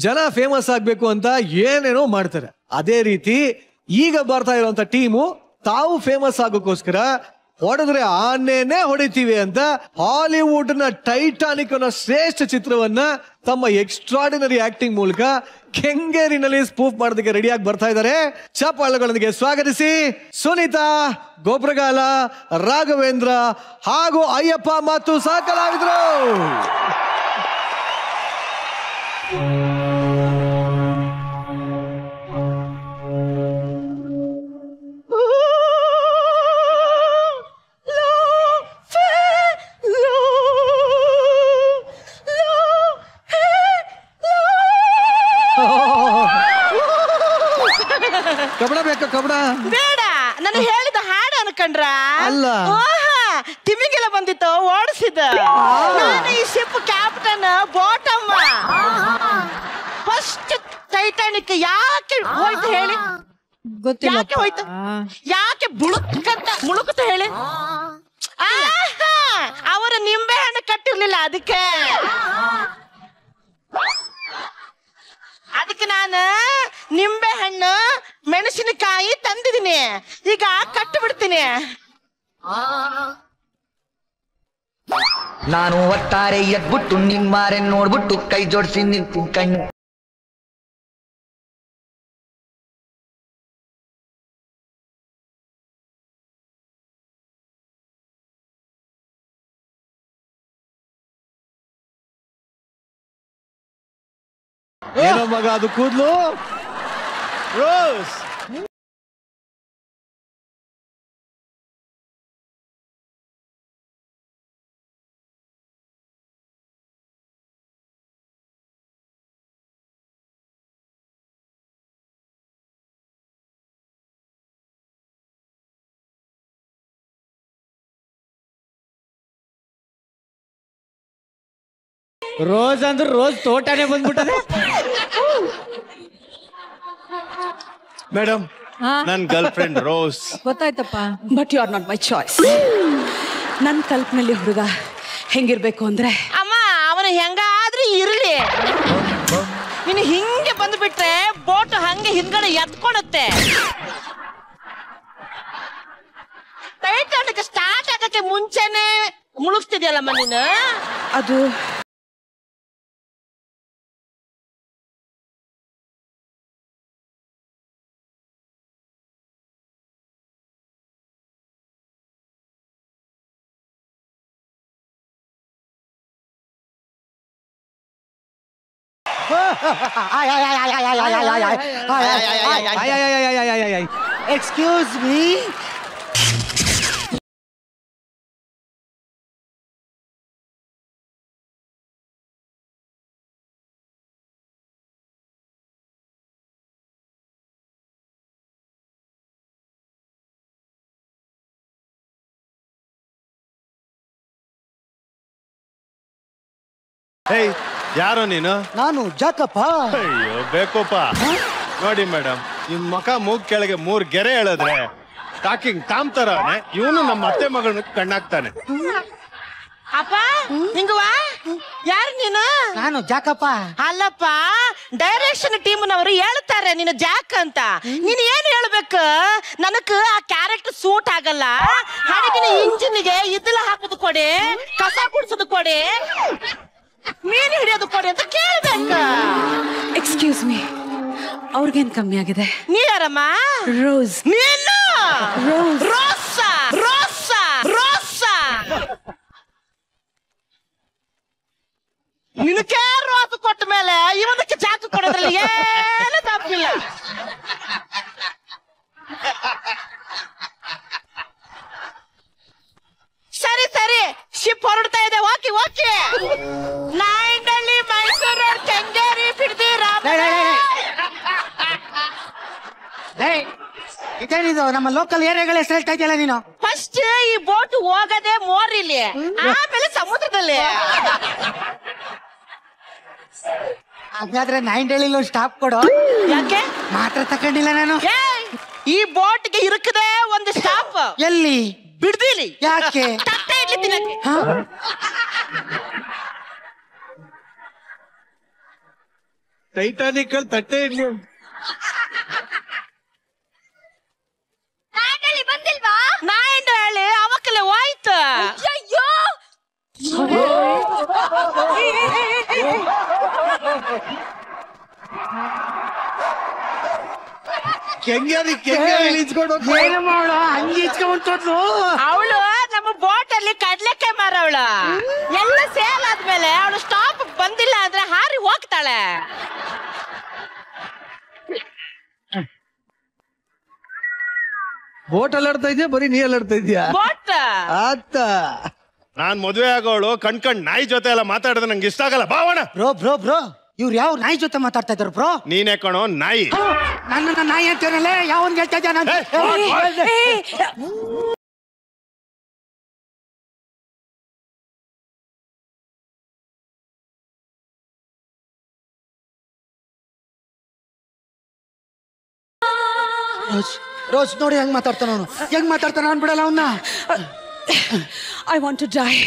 ಜನ ಫೇಮಸ್ ಆಗ್ಬೇಕು ಅಂತ ಏನೇನೋ ಮಾಡ್ತಾರೆ. ಅದೇ ರೀತಿ ಈಗ ಬರ್ತಾ ಇರುವಂತ ಟೀಮು ತಾವು ಫೇಮಸ್ ಆಗೋಕ್ಕೋಸ್ಕರ ಹೊಡೆದ್ರೆ ಆನೆನೇ ಹೊಡಿತೀವಿ ಅಂತ ಹಾಲಿವುಡ್ ನ ಟೈಟಾನಿಕ್ ಅನ್ನೋ ಶ್ರೇಷ್ಠ ಚಿತ್ರವನ್ನ ತಮ್ಮ ಎಕ್ಸ್ಟ್ರಾರ್ಡಿನರಿ ಆಕ್ಟಿಂಗ್ ಮೂಲಕ ಕೆಂಗೇರಿನಲ್ಲಿ ಸ್ಪೂಫ್ ಮಾಡೋದಕ್ಕೆ ರೆಡಿಯಾಗಿ ಬರ್ತಾ ಇದ್ದಾರೆ. ಚಪ್ಪಾಳೆಗಳೊಂದಿಗೆ ಸ್ವಾಗತಿಸಿ ಸುನೀತಾ, ಗೊಬ್ರಗಾಲ, ರಾಘವೇಂದ್ರ ಹಾಗೂ ಅಯ್ಯಪ್ಪ ಮತ್ತು ಸಹ ಕಲಾವಿದರು. ಕಬಡ ಬೇಕಾ? ಕಬಡ ಬೇಡ, ನಾನು ಹೇಳಿದ ಹಾಡು ಅನ್ಕಂಡ್ರ ಅಲ್ಲ. ತಿಮಿಗೆಲ್ಲ ಬಂದಿತ್ತು ಓಡಿಸಿದ. ನಾನು ಈ ಶಿಪ್ ಕ್ಯಾಪ್ಟನ್ ಬೋಟಮ್ಮ. ಫಸ್ಟ್ ಟೈಟಾನಿಕ್ ಯಾಕೆ ಹೋಯ್ತು ಹೇಳಿ? ಗೊತ್ತಿಲ್ಲ. ಯಾಕೆ ಹೋಯ್ತು? ಯಾಕೆ ಮುಳುಕುತ್ತ ಹೇಳಿ? ಅವರ ನಿಂಬೆ ಹಣ್ಣು ಕಟ್ಟಿರ್ಲಿಲ್ಲ, ಅದಕ್ಕೆ ನಾನು ನಿಂಬೆ ಹಣ್ಣು ಮೆಣಸಿನಕಾಯಿ ತಂದಿದ್ದೀನಿ. ಈಗ ಕಟ್ಟು ಬಿಡ್ತೀನಿ. ನಾನು ಒಟ್ಟಾರೆ ಎದ್ಬಿಟ್ಟು ನಿಮ್ಮಾರೆ ನೋಡ್ಬಿಟ್ಟು ಕೈ ಜೋಡಿಸಿ ನಿಂತು ಕಣ್ಣು. ಏನೋ ಮಗ ಅದು ಕೂದ್ಲು? ರೋಸ್ ರೋಸ್ ಅಂದ್ರೆ ರೋಸ್ ತೋಟನೇ ಬಂದ್ಬಿಟ್ಟದೆ. ಮೇಡಮ್, ನನ್ನ ಗರ್ಲ್ ಫ್ರೆಂಡ್ ರೋಸ್. ಗೊತ್ತಾಯ್ತಪ್ಪ. But you are not my choice. ನನ್ನ ಕಲ್ಪನೆಯಲ್ಲಿ ಹುಡುಗ ಹೆಂಗಿರ್ಬೇಕು ಅಂದ್ರೆ, ಅಮ್ಮ ಅವನು ಹೆಂಗಾದ್ರೂ ಇರ್ಲಿ, ನೀನು ಹಿಂಗೆ ಬಂದ್ಬಿಟ್ರೆ ಬೋಟ್ ಹಂಗೆ ಹಿಂದ್ಗಡೆ ಎತ್ಕೊಳುತ್ತೆ. ಟೈಟಾನಿಕ್ ಸ್ಟಾರ್ಟ್ ಆಗಕ್ಕೆ ಮುಂಚೆನೆ ಮುಳುಗ್ತಿದ್ಯಲ್ಲಮ್ಮ ನೀನು. ಅದು ಎಕ್ಸ್ಕ್ಯೂಸ್ ಮೀ. ಯಾರೋ ನೀನು? ನಾನು ಜಾಕಪ್ಪ. ಅಯ್ಯೋ ಬೇಕೋಪ. ನೋಡಿ ಮೇಡಮ್, ನಿಮ್ ಮಕ ಮೂಗ್ ಕೆಳಗೆ 3 ಗೆರೆ ಹೇಳಿದ್ರೆ ಟಾಕಿಂಗ್ ಟಾಮ್ ತರವನೆ ಇವನು ನಮ್ಮ ಅತ್ತೆ ಮಗಳನ್ನ ಕಣ್ಣಾಕ್ತಾನೆ. ಅಪ್ಪ ಹಿಂಗವಾ? ಯಾರು ನೀನು? ನಾನು ಜಾಕಪ್ಪ. ಅಲ್ಲಪ್ಪ, ಡೈರೆಕ್ಷನ್ ಟೀಮ್ನವರು ಹೇಳ್ತಾರೆ ನೀನು ಜಾಕ್ ಅಂತ. ನೀನು ಏನು ಹೇಳ್ಬೇಕು? ನನക്ക് ಆ ಕ್ಯಾರೆಕ್ಟರ್ ಸೂಟ್ ಆಗಲ್ಲ. ಹಡಗಿನ ಇಂಜಿನ್ಗೆ ಇದ್ದಲ ಹಾಕೋದು ಕೊಡಿ, ಕಸ ಕುಡ್ಸೋದು ಕೊಡಿ, ಮೀನು ಹಿಡಿಯೋದು ಕೊಡಿ ಅಂತ ಕೇಳ್ಬೇಕು. ಎಕ್ಸ್ಕ್ಯೂಸ್ ಮೀ, ಅವ್ರಿಗೇನ್ ಕಮ್ಮಿ ಆಗಿದೆ? ನೀ ಯಾರಮ್ಮ? ರೋಸ್. ನೀನು ರೋಸ್. Rosa Rosa Rosa. ನಿನಗೆ ರೋಸ್ ಕೊಟ್ಟ ಮೇಲೆ ಇವನಕ್ಕೆ ಜಾಕ ಕೊಡೋದ್ರಲ್ಲಿ ಏನು ತಪ್ಪಿಲ್ಲ. ಸರಿ ಸರಿ, ಶಿಪ್ ಹೊರಡ್ತಾ ಇದೆ. Okay okay. ನಾಯಿಂಡಲ್ಲಿ ಮೈಸೂರು ಕೆಂಗೇರಿ ಬಿಡ್ದಿ ಇದೇನಿದು ನಮ್ಮ ಲೋಕಲ್ ಏರಿಯಾಗಳ ಹೆಸರು ಹೇಳ್ತಾ ಇದೆಯಲ್ಲ ನೀನು? ಫಸ್ಟ್ ಈ ಬೋಟ್ ಹೋಗದೆ ಮೋರಿಲಿ, ಆಮೇಲೆ ಸಮುದ್ರದಲ್ಲಿ. ಹಾಗಾದ್ರೆ 9 ಸ್ಟಾಪ್ ಕೊಡು. ಯಾಕೆ ಮಾತ್ರ ತಕೊಂಡಿಲ್ಲ ನಾನು. ಈ ಬೋಟ್ಗೆ ಇರುಕದೆ ಒಂದು ಸ್ಟಾಪ್. ಎಲ್ಲಿ? ಬಿಡ್ದಿಲಿ. ಯಾಕೆ? ತಟ್ಟೆ ಇಡ್ಲಿ ತಿನ್ನಕ್ಕೆ. ಹ? ಟೈಟಾನಿಕ್ ಅಲ್ಲಿ ತಟ್ಟೆ ಇಡ್ಲಿ ಬಂದಿಲ್ವಾ ನಾಯಂಡು ಹೇಳಿ ಅವಕ್ಕಲೆ ಹೋಯ್ತು ಅಯ್ಯೋ ಏನು ಮಾಡು ಹಂಗೆ ಇಚ್ಕೊಂಡ್ಬಿಟ್ಟು ಅವಳು ನಮ್ಮ ಬೋಟ್ ಅಲ್ಲಿ ಕಡ್ಲೆಕಾಯಿ ಮಾರವಳು ಎಲ್ಲ ಸೇಲ್ ಆದ್ಮೇಲೆ ಅವಳು ಸ್ಟಾಪ್ ಬಂದಿಲ್ಲ ಅಂದ್ರೆ ಹಾರಿ ಹೋಗ್ತಾಳೆ ಬೋಟ್ ಅಲ್ಲಾಡ್ತಾ ಇದೆಯಾ ಬರೀ ನೀ ಅಲ್ಲಾಡ್ತಾ ಇದೆಯಾ ಬೋಟ್ ಆತ ನಾನ್ ಮದ್ವೆ ಆಗೋಳು ಕಣ್ ನಾಯಿ ಜೊತೆ ಎಲ್ಲ ಮಾತಾಡಿದ್ರೆ ನಂಗೆ ಇಷ್ಟ ಆಗಲ್ಲ ಬಾವಣ. ಬ್ರೋ ಇವ್ರು ಯಾವ ನಾಯಿ ಜೊತೆ ಮಾತಾಡ್ತಾ ಇದ್ರು ಬ್ರೋ? ನೀನೇ ಕಣೋ ನಾಯಿ. ನನ್ನ ನಾಯಿ ಅಂತೇನಲ್ಲೇ ಯಾವನ್ ಹೇಳ್ತಾ ಇದ್ದ ನಾನು? ರೋಜ್ ನೋಡಿ ಹೆಂಗ್ ಮಾತಾಡ್ತಾನ ಅನ್ಬಿಡಲ್ಲ ಅವನ್ನ. I want to die.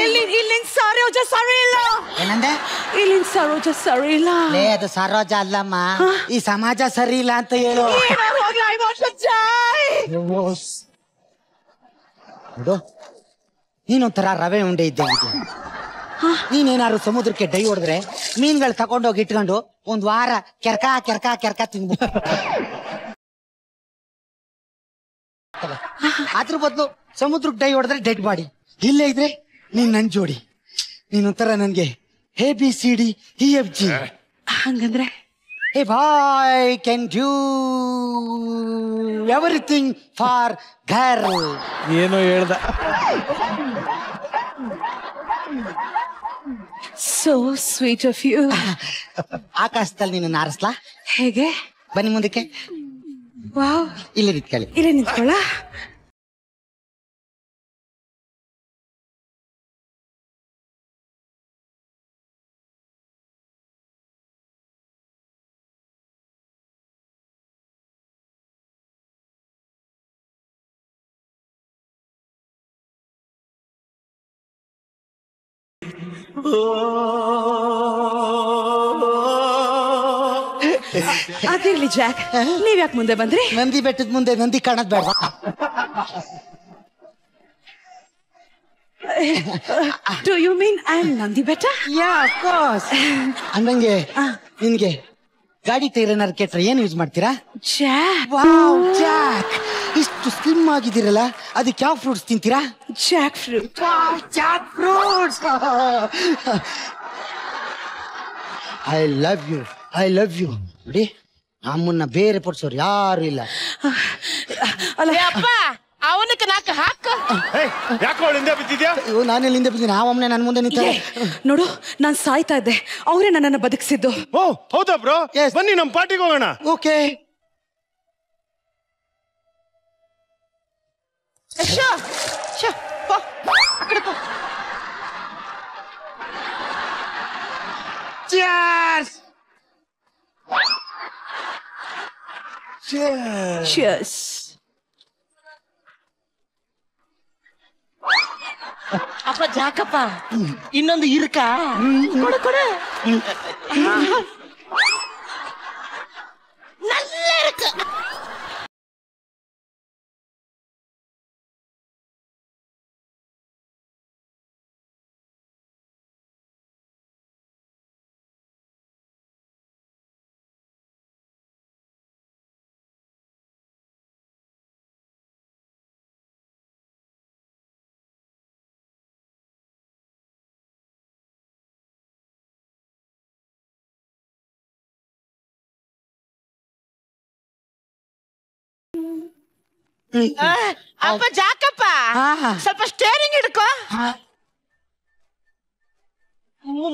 ಇಲ್ಲಿನ ಸರೋಜ ಸರಿ ಇಲ್ಲ. ಏನಂದೆ? ಇಲ್ಲಿನ ಸರೋಜ ಸರಿ ಇಲ್ಲ. ಅದು ಸರೋಜ ಅಲ್ಲಮ್ಮ, ಈ ಸಮಾಜ ಸರಿ ಇಲ್ಲ ಅಂತ ಹೇಳು. I want to die. ನೋಡು, ನೀನೊಂಥರ ರವೆ ಉಂಡೆ ಇದ್ದಂಗಿದೆ. ನೀನೇನಾದ್ರು ಸಮುದ್ರಕ್ಕೆ ಡೈ ಹೊಡೆದ್ರೆ ಮೀನ್ಗಳು ತಗೊಂಡೋಗಿ ಇಟ್ಕೊಂಡು ಒಂದ್ ವಾರ ಕೆರ್ಕ ತಿನ್ಬಿಟ್ಟು ಅದ್ರ ಬದಲು ಸಮುದ್ರಕ್ಕೆ ಡೈ ಹೊಡೆದ್ರೆ ಡೆಡ್ ಬಾಡಿ. ಇಲ್ಲೇ ಇದ್ರೆ ನೀನ್ ನನ್ ಜೋಡಿ. ನೀನೊಂಥರ ನನ್ಗೆ ABCDEFG. ಹಂಗಂದ್ರೆ hey boy can do everything for girl. ಏನೋ ಹೇಳ್ದ. So sweet of you. ಆಕಾಶದಲ್ಲಿ ನೀನು ನಾರಿಸ್ಲಾ? ಹೇಗೆ? ಬನ್ನಿ ಮುಂದಕ್ಕೆ. ವಾವ್. ಇಲ್ಲಿ ನಿಂತ್ಕೊಳ್ಳಿ. ಇಲ್ಲೇ ನಿಂತ್ಕೊಳ್ಳ. ಅದಿರ್ಲಿ ಜಾಕ್, ನೀವ್ ಯಾಕೆ ಮುಂದೆ ಬಂದ್ರಿ? ನಂದಿ ಬೆಟ್ಟದ ಮುಂದೆ ನಂದಿ ಕಾಣದ್ ಬೇಡ. Do you mean I'm Nandi Betta? Yeah, of course. ಅಂದಂಗೆ ನಿನ್ಗೆ ಗಾಡಿ ಟೈರ್ ಏನಾರು ಕೆಟ್ರೆ ಏನ್ ಯೂಸ್ ಮಾಡ್ತೀರಾ? ಜಾಕ್. ವಾವ್ ಜಾಕ್, ಇಷ್ಟು ಸ್ಲಿಮ್ ಆಗಿದ್ದೀರಲ್ಲ, ಅದಕ್ಕೆ ಯಾವ ಫ್ರೂಟ್ಸ್ ತಿಂತೀರಾ? Jackfruit. Jackfruits. I love you ನೋಡಿ, ನಮ್ಮನ್ನ ಬೇರೆ ಪಡಿಸೋರು ಯಾರು ಇಲ್ಲ. ಅಲ್ಲ ಅಪ್ಪ ಅವನಕ್ಕೆ ನಾಲ್ಕು ಹಾಕ. ಯಾಕೆ ಅವಳು ಹಿಂದೆ ಬಿದ್ದಿದ್ಯಾ? ನಾನೆಲ್ಲಿಂದ ಬಿದ್ದೀನಿ? ಆ ಒಮ್ಮನೆ ನನ್ನ ಮುಂದೆ ನಿಂತ. ನೋಡು, ನಾನ್ ಸಾಯ್ತಾ ಇದ್ದೆ, ಅವರೇ ನನ್ನನ್ನು ಬದುಕಿಸಿದ್ದು. ಓ ಹೌದಾ ಬ್ರೋ? ಬನ್ನಿ ನಮ್ ಪಾರ್ಟಿಗೆ ಹೋಗೋಣ. ಓಕೆ. Cheers! Cheers. ಅಪ್ಪ ಜಾಕಪ್ಪ, ಇನ್ನೊಂದು ಇರ್ಕ ಕೊಡು. நல்ல இருக்கு. ಅಪ್ಪ ಜಾಕಪ್ಪ, ಸ್ವಲ್ಪ ಸ್ಟೇರಿಂಗ್ ಹಿಡ್ಕೋ.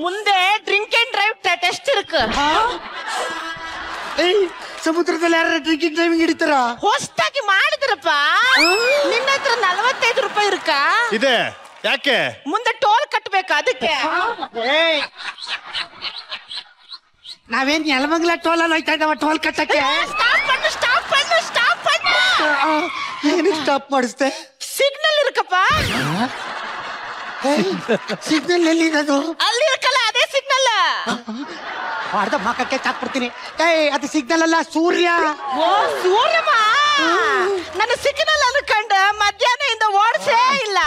ಮುಂದೆ ಡ್ರಿಂಕ್ ಅಂಡ್ ಡ್ರೈವ್ ಟೆಸ್ಟ್ ಇருக்கு. ಸಮುದ್ರದಲ್ಲಿ ಯಾರು ಡ್ರಿಂಕಿಂಗ್ ಡ್ರೈವಿಂಗ್ ಹಿಡಿತಾರ? ಹೊಸದಾಗಿ ಮಾಡಿದ್ರಪ್ಪ. ನಿನ್ನ ಹತ್ರ 45 ರೂಪಾಯಿ ಇರುಕ ಇದೆ. ಯಾಕೆ? ಮುಂದೆ ಟೋಲ್ ಕಟ್ಟಬೇಕು, ಅದಕ್ಕೆ. ನಾವೇನ್ ಯಲಮಂಗಲ ಟೋಲ್ ಅಲ್ಲಿ ಹೋಯ್ತಾ ಇದ್ದಾವ ಟೋಲ್ ಕಟ್ಟಕ್ಕೆ? ಏನಕ್ಕೆ ಸ್ಟಾಪ್ ಮಾಡಿಸ್ದೆ? ಸಿಗ್ನಲ್ ಇರುಕಪ್ಪ. ಸಿಗ್ನಲ್ ಎಲ್ಲಿ ಇರೋದು? ಅಲ್ಲಿ ಇರಕಲ್ಲ, ಅದೇ ಸಿಗ್ನಲ್. ಅರ್ಧ ಮಕ್ಕಕ್ಕೆ ಚಾಕ್ಬಿಡ್ತೀನಿ. ಅದು ಸಿಗ್ನಲ್ ಅಲ್ಲ, ಸೂರ್ಯ. ಓ ಸೂರ್ಯಮ್ಮ, ನನ್ನ ಸಿಗ್ನಲ್ ಅನ್ಕಂಡ ಮಧ್ಯಾಹ್ನದಿಂದ ಓಡಿಸೇ ಇಲ್ಲ.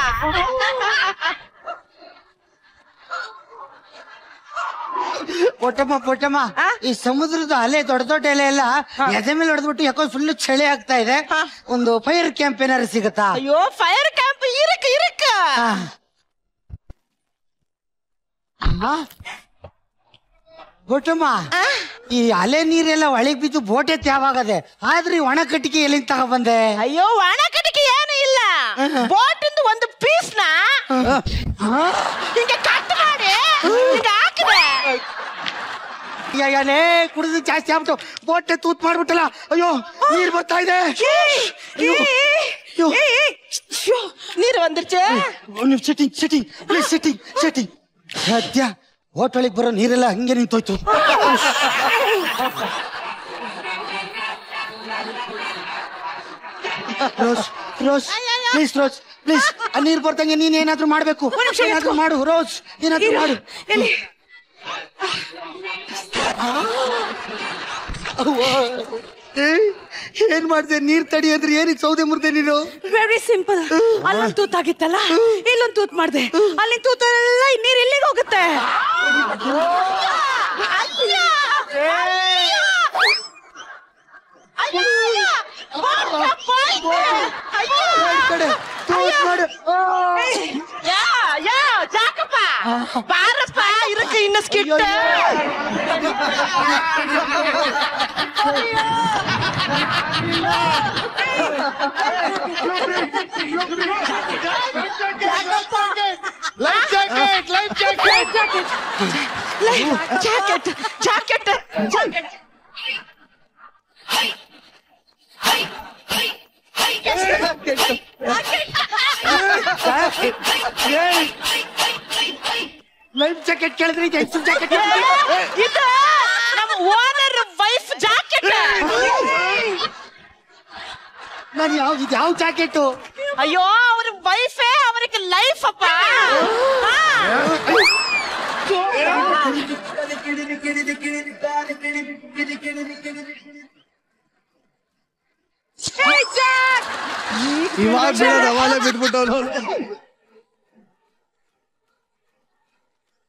ಪೊಟ್ಟಮ್ಮ ಈ ಸಮುದ್ರದ ಅಲೆ ದೊಡ್ಡ ದೊಡ್ಡ ಎಲೆ ಎಲ್ಲ ಎದೆ ಮೇಲೆ ಹೊಡೆದ್ಬಿಟ್ಟು ಯಾಕೋ ಫುಲ್ ಚಳಿ ಆಗ್ತಾ ಇದೆ. ಒಂದು ಫೈರ್ ಕ್ಯಾಂಪ್ ಏನಾರು ಸಿಗುತ್ತಾ? ಅಯ್ಯೋ ಫೈರ್ ಕ್ಯಾಂಪ್ ಇರಕ್ ಪೊಟ್ಟಮ್ಮ, ಈ ಅಲೆ ನೀರೆಲ್ಲ ಒಳಗ್ ಬಿದ್ದು ಬೋಟೆ ತ್ಯಾವಾಗದೆ, ಆದ್ರೆ ಒಣ ಕಟ್ಟಿಗೆ ಎಲ್ಲಿಂದ ತಗೊಬಂದೆ? ಅಯ್ಯೋ ಒಣ ಕಟ್ಟಿಗೆ ಏನು ಇಲ್ಲ, ಬೋಟಿಂದ ಒಂದು ಪೀಸ್ ನ ಹಿಂಗೆ ಕಟ್ ಮಾಡಿ ಹಿಂಗೆ ಹಾಕಿದೆ. ಅಯ್ಯಲೇ ಕುಡಿದು ಜಾಸ್ತಿ ಆಗ್ಬಿಟ್ಟು ಬೋಟೆ ತೂತ್ ಮಾಡ್ಬಿಟ್ಟಲ್ಲ. ಅಯ್ಯೋ ನೀರ್ ಬರ್ತಾ ಇದೆ. ನೀರು ಒಂದಿರ್ಚೆ. Sitting please sitting. ಸದ್ಯ ಹೋಟೆಲಿಗೆ ಬರೋ ನೀರೆಲ್ಲ ಹಂಗೆ ನಿಂತೋಯ್ತು. ರೋಸ್ ಪ್ಲೀಸ್ ಆ ನೀರ್ ಬರ್ದಂಗೆ ನೀನ್ ಏನಾದ್ರೂ ಮಾಡ್ಬೇಕು. ಏನಾದ್ರೂ ಮಾಡು ರೋಸ್, ಏನಾದ್ರೂ ಮಾಡು. ಏನ್ ಮಾಡ್ದೆ? ನೀರ್ ತಡಿ ಅಂದ್ರೆ ಏನಿಗೆ ಸೌದೆ ಮುರ್ದೆ ನೀನು? Very simple. ಅಲ್ಲೊಂದು ತೂತಾಗಿತ್ತಲ್ಲ, ಇಲ್ಲೊಂದು ತೂತ್ ಮಾಡ್ದೆ. ಅಲ್ಲಿ ತೂತೆಲ್ಲ ನೀರ್ ಎಲ್ಲಿಗೆ ಹೋಗುತ್ತೆ? ಜಾಕಪ್ಪ ಬಾರಪ್ಪ, ಇರಕ್ಕೆ ಇನ್ನ ಸ್ಕಿಟ್. ಜಾಕೆಟ್ ಲೈಫ್ ಜಾಕೆಟ್ ಕೇಳಿದ್ರೆ ಜಾಕೆಟ್ ಇದು ನಮ್ಮ ಓನರ್ ವೈಫ್ ಜಾಕೆಟ್. ನಾನು ಯಾವ ಜಾಕೆಟು? ಅಯ್ಯೋ ಅವ್ರ ವೈಫೇ ಅವರಿಗೆ ಲೈಫ್ ಅಪ್ಪ. ಇವಾಗ ಬಿಟ್ಬಿಟ್ಟು